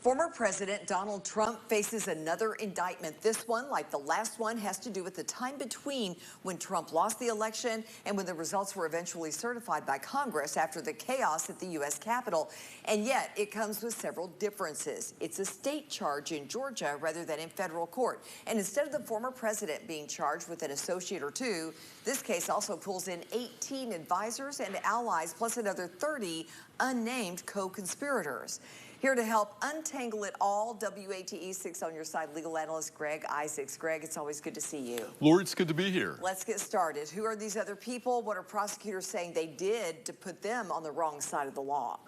Former President Donald Trump faces another indictment. This one, like the last one, has to do with the time between when Trump lost the election and when the results were eventually certified by Congress after the chaos at the U.S. Capitol. And yet, it comes with several differences. It's a state charge in Georgia rather than in federal court. And instead of the former president being charged with an associate or two, this case also pulls in 18 advisors and allies, plus another 30 unnamed co-conspirators. Here to help untangle it all, WATE 6 on your side legal analyst Greg Isaacs. Greg, it's always good to see you. Lori, it's good to be here. Let's get started. Who are these other people? What are prosecutors saying they did to put them on the wrong side of the law?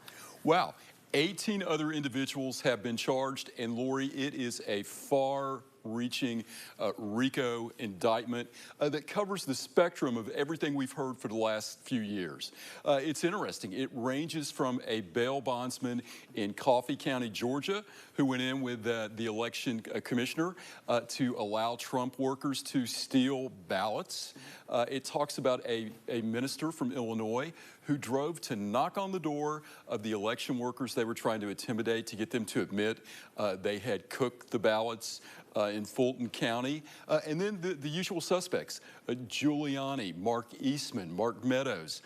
Wow. 18 other individuals have been charged, and Lori, it is a far-reaching RICO indictment that covers the spectrum of everything we've heard for the last few years. It's interesting. It ranges from a bail bondsman in Coffee County, Georgia, who went in with the election commissioner to allow Trump workers to steal ballots. It talks about a minister from Illinois who drove to knock on the door of the election workers they were trying to intimidate to get them to admit they had cooked the ballots in Fulton County. And then the usual suspects, Giuliani, Mark Eastman, Mark Meadows.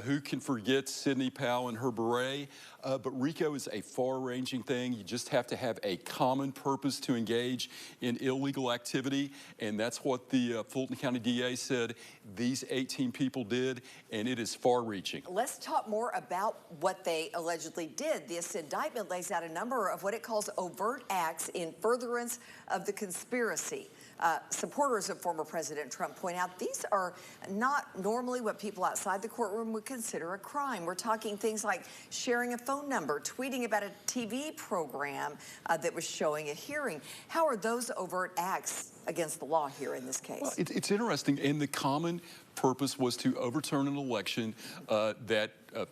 Who can forget Sidney Powell and her beret? But RICO is a far-ranging thing. You just have to have a common purpose to engage in illegal activity, and that's what the Fulton County DA said these 18 people did, and it is far-reaching. Let's talk more about what they allegedly did. This indictment lays out a number of what it calls overt acts in furtherance of the conspiracy. Supporters of former President Trump point out these are not normally what people outside the courtroom would consider a crime. We're talking things like sharing a phone number, tweeting about a TV program that was showing a hearing. How are those overt acts against the law here in this case? Well, it's interesting, and the common purpose was to overturn an election that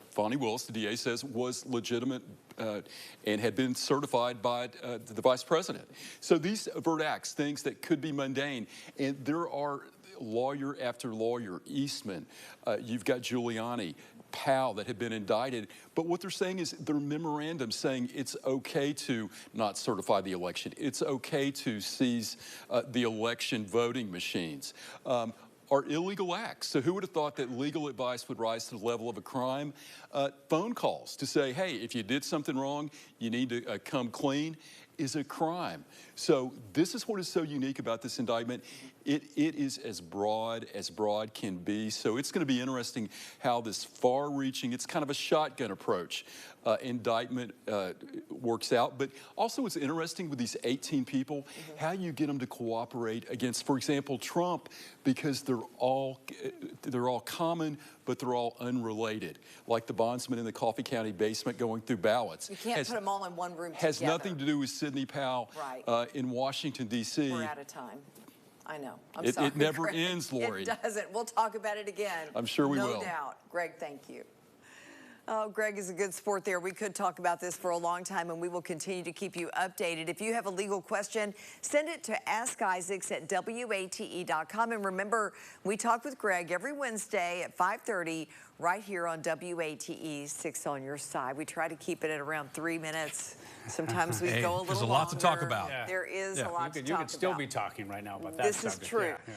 Fani Willis, the DA, says was legitimate and had been certified by the vice president. So these overt acts, things that could be mundane, and there are lawyer after lawyer, Eastman, you've got Giuliani, Powell that have been indicted, but what they're saying is their memorandum saying it's okay to not certify the election. It's okay to seize the election voting machines. Are illegal acts. So who would have thought that legal advice would rise to the level of a crime? Phone calls to say, hey, if you did something wrong, you need to come clean is a crime. So this is what is so unique about this indictment. It is as broad can be. So it's going to be interesting how this far-reaching, it's kind of a shotgun approach, indictment works out. But also it's interesting with these 18 people, how you get them to cooperate against, for example, Trump, because they're all common, but they're all unrelated. Like the bondsman in the Coffee County basement going through ballots. You can't put them all in one room has together. Nothing to do with Sidney Powell in Washington, D.C. We're out of time. I know. I'm sorry. It never Greg. ends, Lori. It doesn't. We'll talk about it again. I'm sure we will. No doubt. Greg, thank you. Oh, Greg is a good sport there. We could talk about this for a long time, and we will continue to keep you updated. If you have a legal question, send it to AskIsaacs@WATE.com. And remember, we talk with Greg every Wednesday at 5:30 right here on WATE 6 on your side. We try to keep it at around 3 minutes. Sometimes we go a little longer. There's a lot to talk about. There is a lot to talk about. You could still be talking right now about that This subject. is true. Yeah.